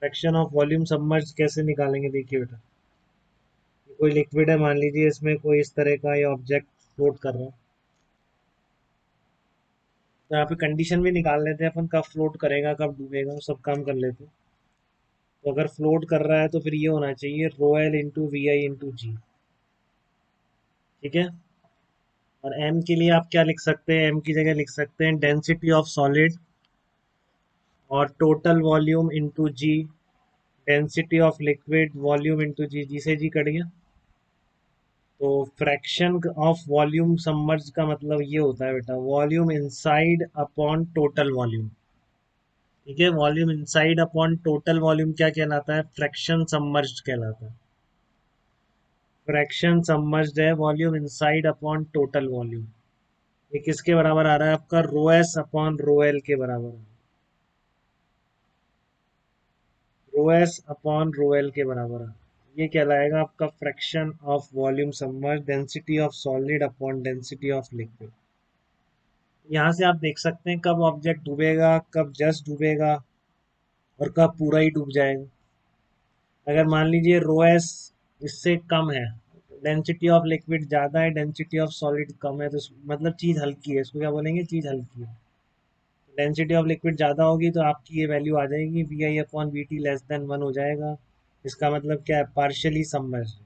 Fraction of volume submerge कैसे निकालेंगे, देखिए बेटा। कोई लिक्विड है, मान लीजिए इसमें कोई इस तरह का ये ऑब्जेक्ट फ्लोट कर रहा है, तो यहाँ पे कंडीशन भी निकाल लेते हैं अपन, कब फ्लोट करेगा कब डूबेगा, सब काम कर लेते हैं। तो अगर फ्लोट कर रहा है तो फिर ये होना चाहिए rho L into V I into G. ठीक है। और एम के लिए आप क्या लिख सकते हैं, एम की जगह लिख सकते हैं डेंसिटी ऑफ सॉलिड और total volume into G, density of liquid volume into G, G से जी कट गया। तो फ्रैक्शन ऑफ वॉल्यूम सबमर्ज का मतलब ये होता है बेटा, volume inside upon total volume. ठीक है, volume inside upon total volume क्या कहलाता है, फ्रैक्शन सबमर्ज्ड कहलाता है। फ्रैक्शन सबमर्ज्ड है volume inside upon total volume. ये किसके बराबर आ रहा है आपका, rho S upon rho L के बराबर है। Rho S upon rho L के बराबर है। ये कहलाएगा आपका fraction of volume submerged, density of solid upon density of liquid. यहाँ से आप देख सकते हैं कब ऑब्जेक्ट डूबेगा, कब जस्ट डूबेगा, और कब पूरा ही डूब जाएगा। अगर मान लीजिए रो एस इससे कम है, डेंसिटी ऑफ लिक्विड ज़्यादा है, डेंसिटी ऑफ सॉलिड कम है, तो मतलब चीज़ हल्की है, इसको क्या बोलेंगे, चीज़ हल्की है। डेंसिटी ऑफ लिक्विड ज़्यादा होगी तो आपकी ये वैल्यू आ जाएगी V I upon V T less than 1 हो जाएगा। इसका मतलब क्या है, पार्शियली सबमर्ज्ड।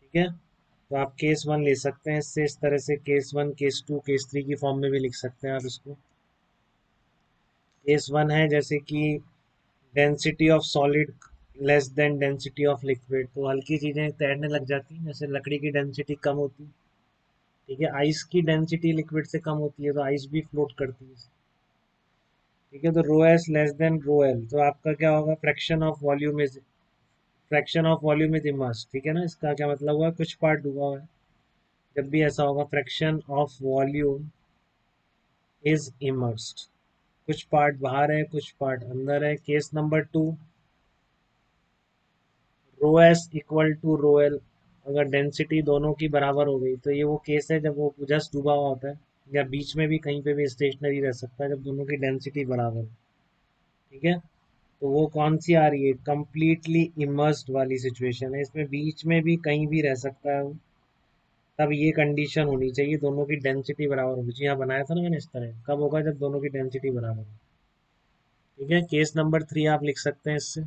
ठीक है। तो आप केस वन ले सकते हैं इससे, इस तरह से case one, case two, case three की फॉर्म में भी लिख सकते हैं आप इसको। केस वन है जैसे कि density of solid less than density of liquid, तो हल्की चीज़ें तैरने लग जाती हैं, जैसे लकड़ी की डेंसिटी कम होती है। ठीक है, आइस की डेंसिटी लिक्विड से कम होती है तो आइस भी फ्लोट करती है। ठीक है, तो rho S less than rho L, तो आपका क्या होगा, fraction of volume is, fraction of volume is immerse. ठीक है ना, इसका क्या मतलब हुआ, कुछ पार्ट डूबा हुआ है। जब भी ऐसा होगा fraction of volume is immersed, कुछ पार्ट बाहर है कुछ पार्ट अंदर है। Case number two, rho S equal to rho L, अगर डेंसिटी दोनों की बराबर हो गई, तो ये वो केस है जब वो जस्ट डूबा हुआ होता है, या बीच में भी कहीं पे भी स्टेशनरी रह सकता है जब दोनों की डेंसिटी बराबर है। ठीक है, तो वो कौन सी आ रही है, कंप्लीटली इमर्स्ड वाली सिचुएशन है, इसमें बीच में भी कहीं भी रह सकता है वो। तब ये कंडीशन होनी चाहिए दोनों की डेंसिटी बराबर होनी चाहिए। यहाँ बनाया था ना मैंने इस तरह, कब होगा, जब दोनों की डेंसिटी बराबर हो। ठीक है, केस नंबर थ्री आप लिख सकते हैं इससे,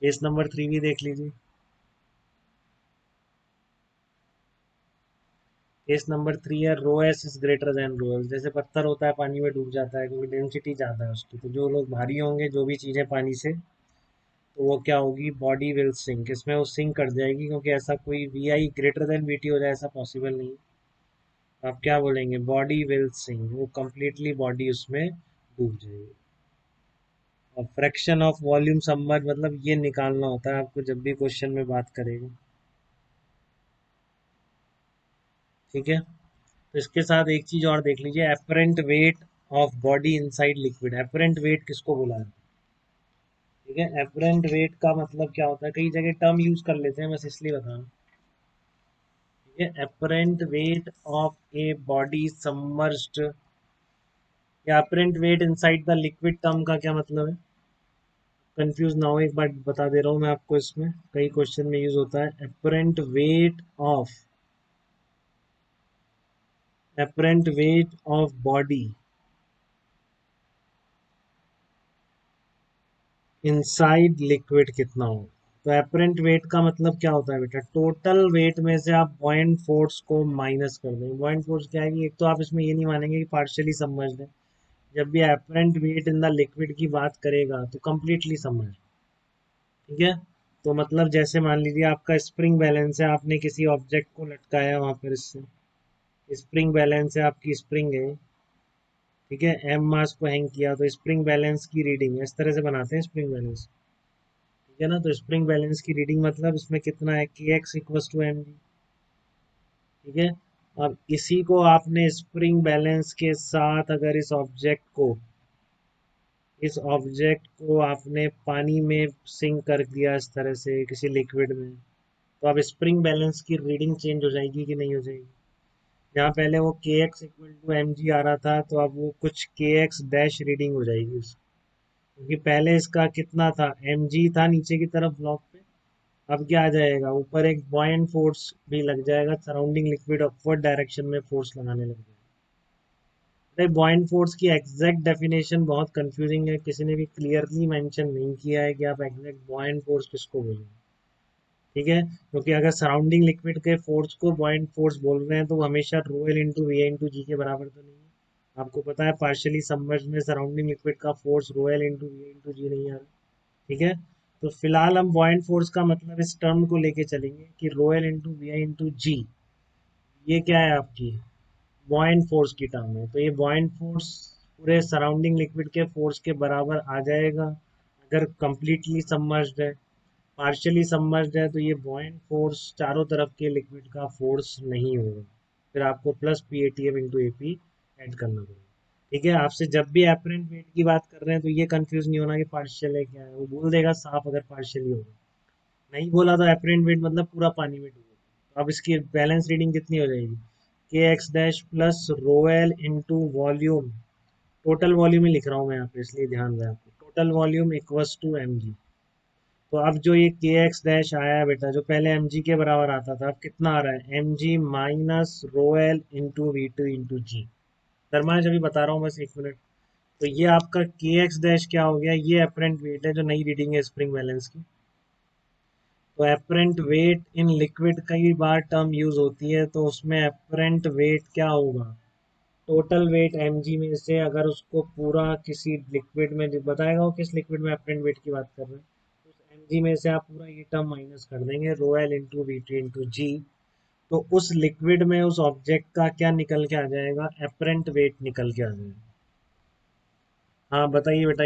केस नंबर थ्री भी देख लीजिए। केस नंबर थ्री है rho S is greater than rho L, जैसे पत्थर होता है पानी में डूब जाता है क्योंकि डेंसिटी ज़्यादा है उसकी, तो जो लोग भारी होंगे जो भी चीज़ें पानी से, तो वो क्या होगी, बॉडी विल सिंक, इसमें वो सिंक कर जाएगी, क्योंकि ऐसा कोई V I greater than V T हो जाए ऐसा पॉसिबल नहीं है। आप क्या बोलेंगे, बॉडी विल सिंक, वो कंप्लीटली बॉडी उसमें डूब जाएगी। और फ्रैक्शन ऑफ वॉल्यूम सबमर्ज मतलब ये निकालना होता है आपको जब भी क्वेश्चन में बात करेगा। ठीक है, तो इसके साथ एक चीज और देख लीजिए, apparent weight of body inside liquid. Apparent wait किसको बोला है, ठीक है, एपरेंट वेट का मतलब क्या होता है, कई जगह टर्म यूज कर लेते हैं, बस इसलिए बता रहा हूँ। ठीक है, apparent weight of a body submerged, या apparent weight inside the liquid, term का क्या मतलब है, कंफ्यूज ना हो, एक बार बता दे रहा हूँ मैं आपको, इसमें कई क्वेश्चन में यूज होता है apparent weight of, apparent weight of body inside liquid कितना हो। तो एपरेंट वेट का मतलब क्या होता है बेटा, टोटल वेट में से आप बॉयंट फोर्स को माइनस कर देंगे। बॉयंट फोर्स क्या है कि एक तो आप इसमें ये नहीं मानेंगे कि पार्शियली सबमर्ज्ड है, जब भी apparent wait in the liquid की बात करेगा तो कंप्लीटली सबमर्ज्ड। ठीक है, तो मतलब जैसे मान लीजिए आपका स्प्रिंग बैलेंस है, आपने किसी ऑब्जेक्ट को लटकाया वहां पर, इससे स्प्रिंग बैलेंस है, आपकी स्प्रिंग है। ठीक है, एम मास को हैंग किया तो स्प्रिंग बैलेंस की रीडिंग इस तरह से बनाते हैं स्प्रिंग बैलेंस। ठीक है ना, तो स्प्रिंग बैलेंस की रीडिंग मतलब इसमें कितना है, K X equals to M G. ठीक है, अब इसी को आपने स्प्रिंग बैलेंस के साथ अगर इस ऑब्जेक्ट को आपने पानी में सिंक कर दिया इस तरह से किसी लिक्विड में, तो अब स्प्रिंग बैलेंस की रीडिंग चेंज हो जाएगी कि नहीं हो जाएगी। जहाँ पहले वो K x equal to M G आ रहा था, तो अब वो कुछ के एक्स डैश रीडिंग हो जाएगी उसकी। क्योंकि पहले इसका कितना था, mg था नीचे की तरफ ब्लॉक पे। अब क्या आ जाएगा, ऊपर एक बॉयंट फोर्स भी लग जाएगा, सराउंडिंग लिक्विड अपवर्ड डायरेक्शन में फोर्स लगाने लग जाएगा। अरे बॉयंट फोर्स की एग्जैक्ट डेफिनेशन बहुत कंफ्यूजिंग है, किसी ने भी क्लियरली मेंशन नहीं किया है कि आप एग्जैक्ट बॉयंट फोर्स किसको बोलोगे। ठीक है, क्योंकि अगर सराउंडिंग लिक्विड के फोर्स को बॉयंट फोर्स बोल रहे हैं तो वो हमेशा rho L into V into G के बराबर तो नहीं है। आपको पता है पार्शियली सबमर्ज में सराउंडिंग लिक्विड का force rho L into V into G नहीं आ रहा। ठीक है, तो फिलहाल हम बॉयंट फोर्स का मतलब इस टर्म को लेके चलेंगे कि rho L into V into G, ये क्या है आपकी बॉयंट फोर्स की टर्म है। तो ये बॉयंट फोर्स पूरे सराउंडिंग लिक्विड के फोर्स के बराबर आ जाएगा अगर कंप्लीटली सबमर्ज्ड है। पार्शियली सबमर्ज्ड है तो ये बॉयंट फोर्स चारों तरफ के लिक्विड का फोर्स नहीं होगा, फिर आपको plus P A T M into A P add करना पड़ेगा। ठीक है, आपसे जब भी एपरेंट वेट की बात कर रहे हैं तो ये कंफ्यूज नहीं होना कि पार्शियल है क्या है, वो बोल देगा साफ अगर पार्शियली होगा। नहीं बोला तो एपरेंट वेट मतलब पूरा पानी में डूबेगा। तो अब इसकी बैलेंस रीडिंग कितनी हो जाएगी, K x dash plus rho L into volume, total volume ही लिख रहा हूँ मैं यहाँ पे इसलिए ध्यान रहे आपको, total volume equals to M G. तो अब जो ये के एक्स डैश आया है बेटा, जो पहले एम जी के बराबर आता था, अब कितना आ रहा है, M G minus rho L into V two into G. Dharmansh अभी बता रहा हूँ बस 1 मिनट। तो ये आपका के एक्स डैश क्या हो गया, ये अपरेंट वेट है जो नई रीडिंग है स्प्रिंग बैलेंस की। तो अपरेंट वेट इन लिक्विड कई बार टर्म यूज होती है, तो उसमें अपरेंट वेट क्या होगा, टोटल वेट mg में से अगर उसको पूरा किसी लिक्विड में बताएगा वो किस लिक्विड में अपरेंट वेट की बात कर रहे हैं, उस mg में से आप पूरा ये टर्म माइनस कर देंगे, rho L into V T into G. तो उस लिक्विड में उस ऑब्जेक्ट का क्या निकल के आ जाएगा, अपरेंट वेट निकल के आ जाएगा। हाँ बताइए बेटा।